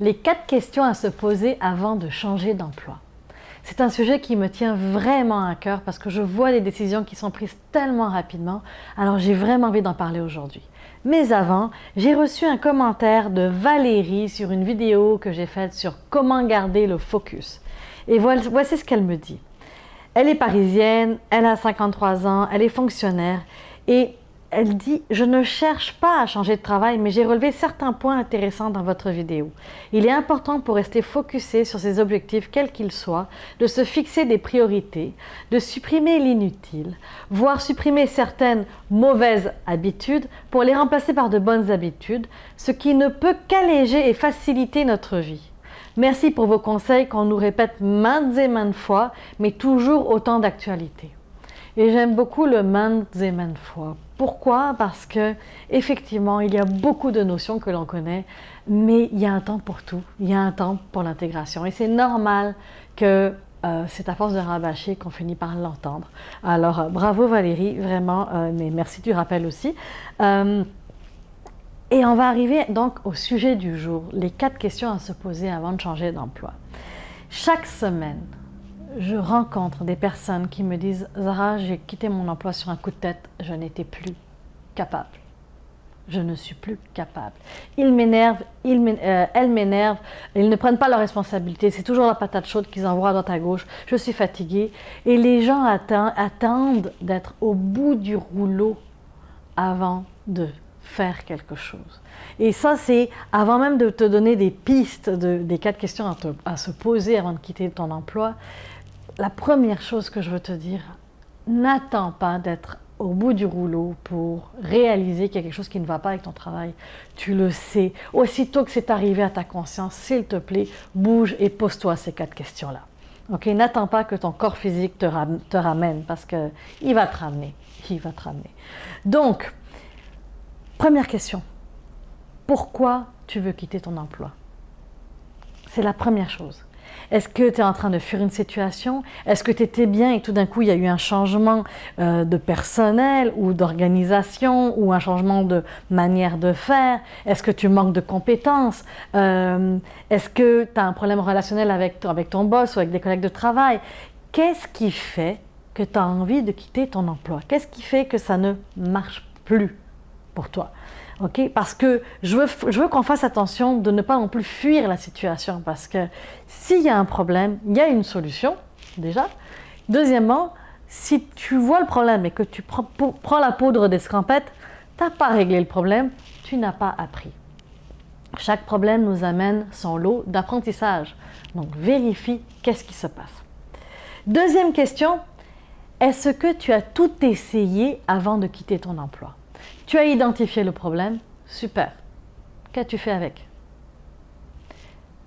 Les 4 questions à se poser avant de changer d'emploi. C'est un sujet qui me tient vraiment à cœur parce que je vois les décisions qui sont prises tellement rapidement, alors j'ai vraiment envie d'en parler aujourd'hui. Mais avant, j'ai reçu un commentaire de Valérie sur une vidéo que j'ai faite sur comment garder le focus. Et voici ce qu'elle me dit. Elle est parisienne, elle a 53 ans, elle est fonctionnaire et elle dit « Je ne cherche pas à changer de travail, mais j'ai relevé certains points intéressants dans votre vidéo. Il est important pour rester focusé sur ses objectifs, quels qu'ils soient, de se fixer des priorités, de supprimer l'inutile, voire supprimer certaines mauvaises habitudes pour les remplacer par de bonnes habitudes, ce qui ne peut qu'alléger et faciliter notre vie. Merci pour vos conseils qu'on nous répète maintes et maintes fois, mais toujours autant d'actualité. » Et j'aime beaucoup le maintes et maintes fois. Pourquoi? Parce que effectivement, il y a beaucoup de notions que l'on connaît, mais il y a un temps pour tout. Il y a un temps pour l'intégration. Et c'est normal que c'est à force de rabâcher qu'on finit par l'entendre. Alors, bravo Valérie, vraiment, mais merci du rappel aussi. Et on va arriver donc au sujet du jour, les 4 questions à se poser avant de changer d'emploi. Chaque semaine, je rencontre des personnes qui me disent « Zara, j'ai quitté mon emploi sur un coup de tête, je n'étais plus capable. Je ne suis plus capable. Ils m'énervent, elles m'énervent, ils ne prennent pas leurs responsabilités, c'est toujours la patate chaude qu'ils envoient à droite à gauche, je suis fatiguée. » Et les gens attendent d'être au bout du rouleau avant de faire quelque chose. Et ça, c'est avant même de te donner des pistes, des 4 questions à se poser avant de quitter ton emploi. La première chose que je veux te dire, n'attends pas d'être au bout du rouleau pour réaliser qu'il y a quelque chose qui ne va pas avec ton travail. Tu le sais. Aussitôt que c'est arrivé à ta conscience, s'il te plaît, bouge et pose-toi ces 4 questions-là. Ok, n'attends pas que ton corps physique te ramène parce qu'il va te ramener. Il va te ramener. Donc, première question. Pourquoi tu veux quitter ton emploi? C'est la première chose. Est-ce que tu es en train de fuir une situation? Est-ce que tu étais bien et tout d'un coup il y a eu un changement de personnel ou d'organisation ou un changement de manière de faire? Est-ce que tu manques de compétences? Est-ce que tu as un problème relationnel avec ton boss ou avec des collègues de travail? Qu'est-ce qui fait que tu as envie de quitter ton emploi? Qu'est-ce qui fait que ça ne marche plus pour toi? Okay? Parce que je veux qu'on fasse attention de ne pas non plus fuir la situation parce que s'il y a un problème, il y a une solution déjà. Deuxièmement, si tu vois le problème et que tu prends la poudre d'escampette, tu n'as pas réglé le problème, tu n'as pas appris. Chaque problème nous amène son lot d'apprentissage. Donc vérifie qu'est-ce qui se passe. Deuxième question, est-ce que tu as tout essayé avant de quitter ton emploi? Tu as identifié le problème, super. Qu'as-tu fait avec?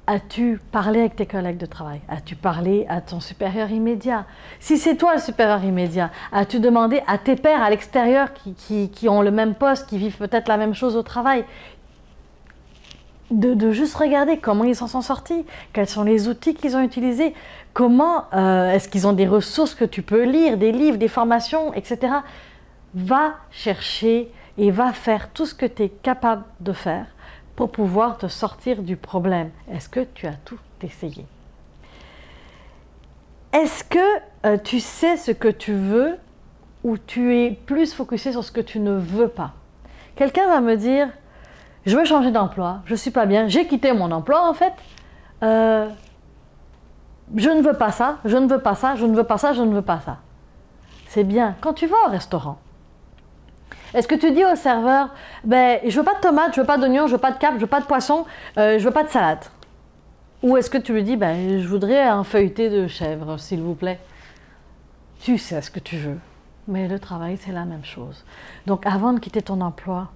As-tu parlé avec tes collègues de travail? As-tu parlé à ton supérieur immédiat? Si c'est toi le supérieur immédiat, as-tu demandé à tes pairs à l'extérieur qui ont le même poste, qui vivent peut-être la même chose au travail, de juste regarder comment ils s'en sont sortis, quels sont les outils qu'ils ont utilisés, comment est-ce qu'ils ont des ressources que tu peux lire, des livres, des formations, etc. Va chercher et va faire tout ce que tu es capable de faire pour pouvoir te sortir du problème. Est-ce que tu as tout essayé? Est-ce que tu sais ce que tu veux ou tu es plus focusé sur ce que tu ne veux pas? Quelqu'un va me dire, je veux changer d'emploi, je ne suis pas bien, j'ai quitté mon emploi en fait, je ne veux pas ça, je ne veux pas ça, je ne veux pas ça, je ne veux pas ça. C'est bien. Quand tu vas au restaurant, est-ce que tu dis au serveur, ben, je veux pas de tomates, je veux pas d'oignons, je veux pas de capre, je veux pas de poisson, je veux pas de salade? Ou est-ce que tu lui dis, ben, je voudrais un feuilleté de chèvre, s'il vous plaît? Tu sais ce que tu veux, mais le travail, c'est la même chose. Donc, avant de quitter ton emploi,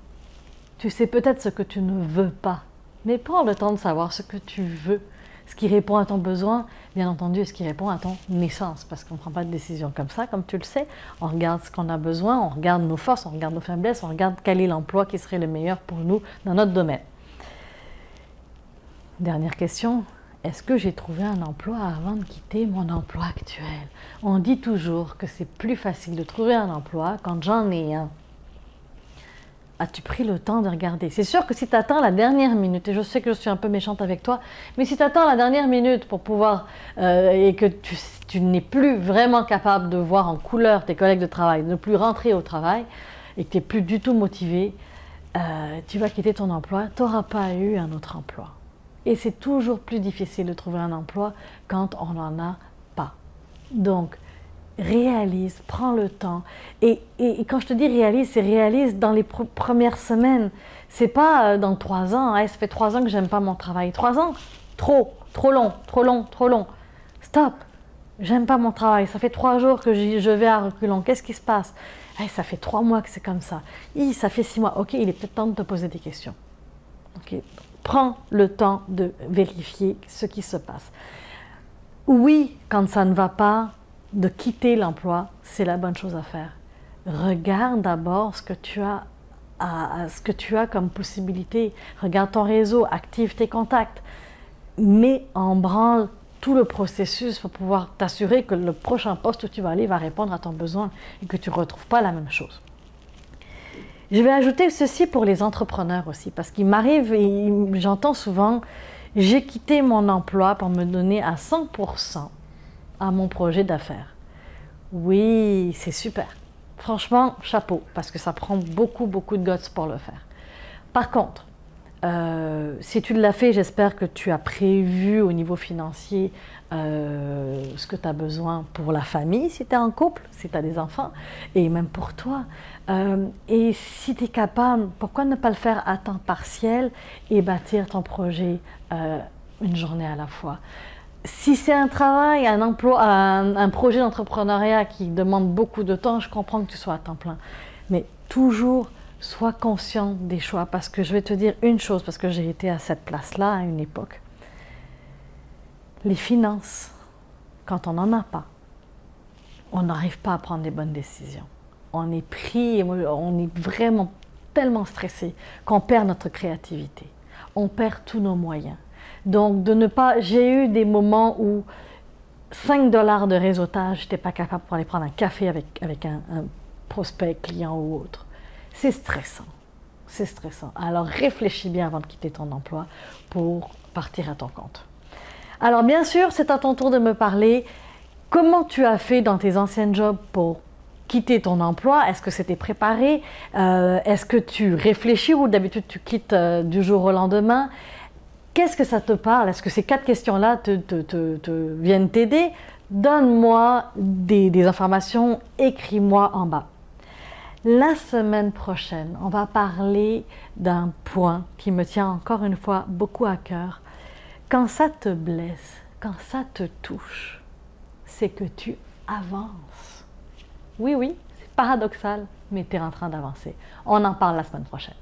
tu sais peut-être ce que tu ne veux pas, mais prends le temps de savoir ce que tu veux. Ce qui répond à ton besoin, bien entendu, et ce qui répond à ton essence, parce qu'on ne prend pas de décision comme ça, comme tu le sais. On regarde ce qu'on a besoin, on regarde nos forces, on regarde nos faiblesses, on regarde quel est l'emploi qui serait le meilleur pour nous dans notre domaine. Dernière question, est-ce que j'ai trouvé un emploi avant de quitter mon emploi actuel? On dit toujours que c'est plus facile de trouver un emploi quand j'en ai un. as-tu pris le temps de regarder? C'est sûr que si tu attends la dernière minute, et je sais que je suis un peu méchante avec toi, mais si tu attends la dernière minute pour pouvoir, et que tu n'es plus vraiment capable de voir en couleur tes collègues de travail, de ne plus rentrer au travail, et que tu n'es plus du tout motivé, tu vas quitter ton emploi, tu n'auras pas eu un autre emploi. Et c'est toujours plus difficile de trouver un emploi quand on n'en a pas. Donc, réalise, prends le temps. Et quand je te dis réalise, c'est réalise dans les premières semaines. C'est pas dans 3 ans. Hey, ça fait 3 ans que j'aime pas mon travail. 3 ans, trop long, trop long, trop long. Stop. J'aime pas mon travail. Ça fait 3 jours que je vais à reculons. Qu'est-ce qui se passe? Hey, ça fait 3 mois que c'est comme ça. Ça fait 6 mois. Ok, il est peut-être temps de te poser des questions. Okay. Prends le temps de vérifier ce qui se passe. Oui, quand ça ne va pas, de quitter l'emploi, c'est la bonne chose à faire. Regarde d'abord ce que tu as comme possibilité. Regarde ton réseau, active tes contacts. Mets en branle tout le processus pour pouvoir t'assurer que le prochain poste où tu vas aller va répondre à ton besoin et que tu ne retrouves pas la même chose. Je vais ajouter ceci pour les entrepreneurs aussi, parce qu'il m'arrive et j'entends souvent « j'ai quitté mon emploi pour me donner à 100% à mon projet d'affaires ». Oui, c'est super. Franchement, chapeau, parce que ça prend beaucoup de guts pour le faire. Par contre, si tu l'as fait, j'espère que tu as prévu au niveau financier ce que tu as besoin pour la famille, si tu es en couple, si tu as des enfants, et même pour toi. Et si tu es capable, pourquoi ne pas le faire à temps partiel et bâtir ton projet une journée à la fois? Si c'est un travail, un emploi, un projet d'entrepreneuriat qui demande beaucoup de temps, je comprends que tu sois à temps plein. Mais toujours, sois conscient des choix. Parce que je vais te dire une chose, parce que j'ai été à cette place-là à une époque. Les finances, quand on n'en a pas, on n'arrive pas à prendre les bonnes décisions. On est pris, on est vraiment tellement stressé qu'on perd notre créativité. On perd tous nos moyens. Donc, j'ai eu des moments où 5 $ de réseautage, je n'étais pas capable pour aller prendre un café avec un prospect, client ou autre. C'est stressant. C'est stressant. Alors, réfléchis bien avant de quitter ton emploi pour partir à ton compte. Alors, bien sûr, c'est à ton tour de me parler. Comment tu as fait dans tes anciens jobs pour quitter ton emploi? Est-ce que c'était préparé? Est-ce que tu réfléchis ou d'habitude tu quittes du jour au lendemain? Qu'est-ce que ça te parle? Est-ce que ces 4 questions-là viennent t'aider? Donne-moi des informations, écris-moi en bas. La semaine prochaine, on va parler d'un point qui me tient encore une fois beaucoup à cœur. Quand ça te blesse, quand ça te touche, c'est que tu avances. Oui, c'est paradoxal, mais tu es en train d'avancer. On en parle la semaine prochaine.